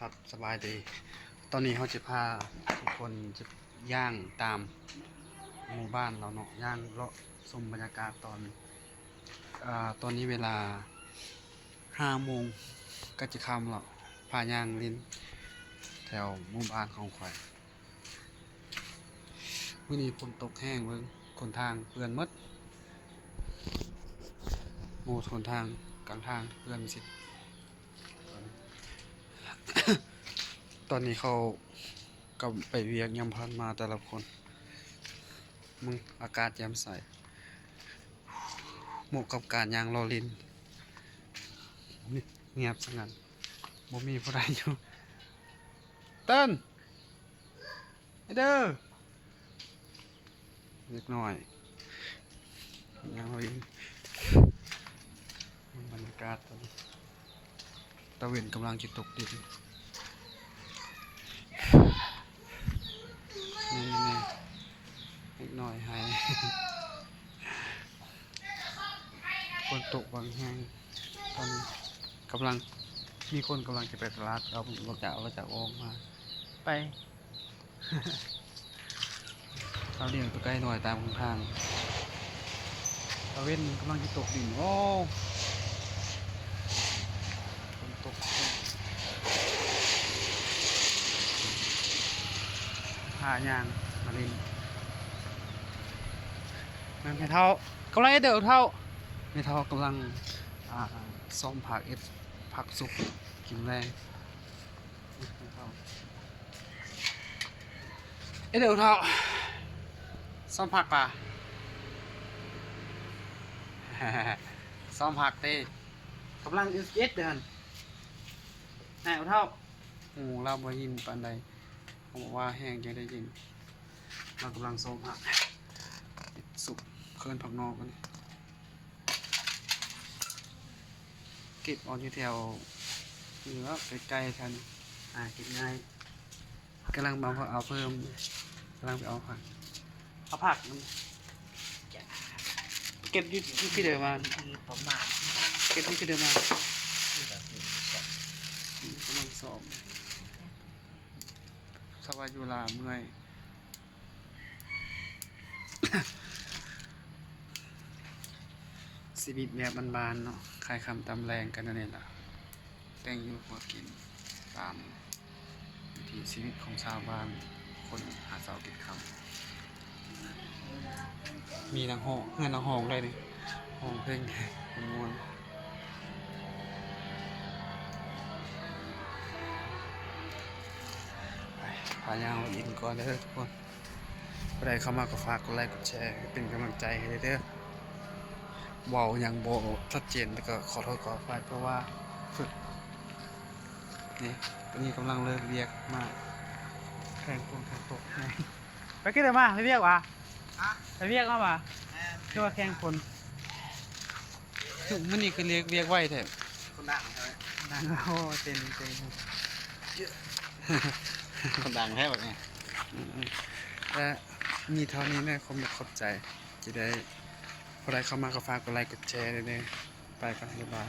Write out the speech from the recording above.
ครับสบายดีตอนนี้เขาจะพาทุกคนจะย่างตามหมู่บ้านเราเนาะย่างเลาะชมบรรยากาศตอนนี้เวลา5 โมงก็จะค่ำแล้วพาย่างลิ้นแถวหมู่บ้านของข่อยมื้อนี้ฝนตกแห้งเบิ่งคนทางเปื้อนหมดหมู่คนทางกลางทางเปื้อนสิ ตอนนี้เขาก็ไปเวียกยามพันมาแต่ละคนมึงอากาศแจ่มใสเหมาะกับการย่างรอลินเงียบสงัดบ่มีผู้ใดอยู่เติ้นไอเด้อเล็กน้อยย่างรอลินบรรยากาศตอนนี้ตะเวนกำลังจะตกดินนี่เล็กน้อยหาย ฝนตกบางแห่งตอนนี้กำลังมีคนกำลังจะไปตลาดเราจะออกมาไป เราเลี้ยงตัวใกล้หน่อยตามทางตะเว้นกำลังจะตกดินโอ้ฝนตกหายางมาลินแม่เท่ากำลังเดือดเท่าแม่เท่ากำลังซ่อมผักสุกกินแรงเดี๋ยวเท่าซ่อมผักป่ะ ซ่อมผักเต้กำลังเดือนแหนวเท่าโอ้เราบ่ยินปานใดเขาบอกว่าแห้งจะได้ยินเรากำลังซ่อมผักสุกเคลื่อนผักนอกกันเก็บออนอยู่แถวเหนือใกล้ๆกันเก็บง่ายกำลังเอาเพิ่มกำลังไปเอาผักเก็บอยู่ที่เดิมมาประมาณเก็บอยู่ที่เดิมมากำลังสอบสบายอยู่ลาเมื่อย ชีวิตแบบบานๆเนาะคลายคำตำแรงกันนั่นเองล่ะแต่งอยู่พอกินตามวิถีชีวิตของชาวบ้านคนหาเสากินคำมีนางห้องเงินนางห้องได้ดิห้องเพลงมวนพายางอินก่อนเด้อทุกคนใครเข้ามาก็ฝากกดไลค์กดแชร์เป็นกำลังใจให้เด้อเว้ายังบ่ชัดเจนแต่ก็ขอโทษขออภัยเพราะว่าฝึกนี่ตอนนี้กำลังเลิกเรียกมาแข่งตกไปกินอะไรมาไปเรียกวะไปเรียกมาชื่อว่าแข่งคนมันนี่คือเรียกไว้แท้คนดังใช่ไหมดังโอ้เต็มคนดังแค่แบบนี้และมีเท่านี้นะขอบใจจะได้ใครเข้ามาก็ฝากกดไลค์กดแชร์เลยไปกันบ๊ายบาย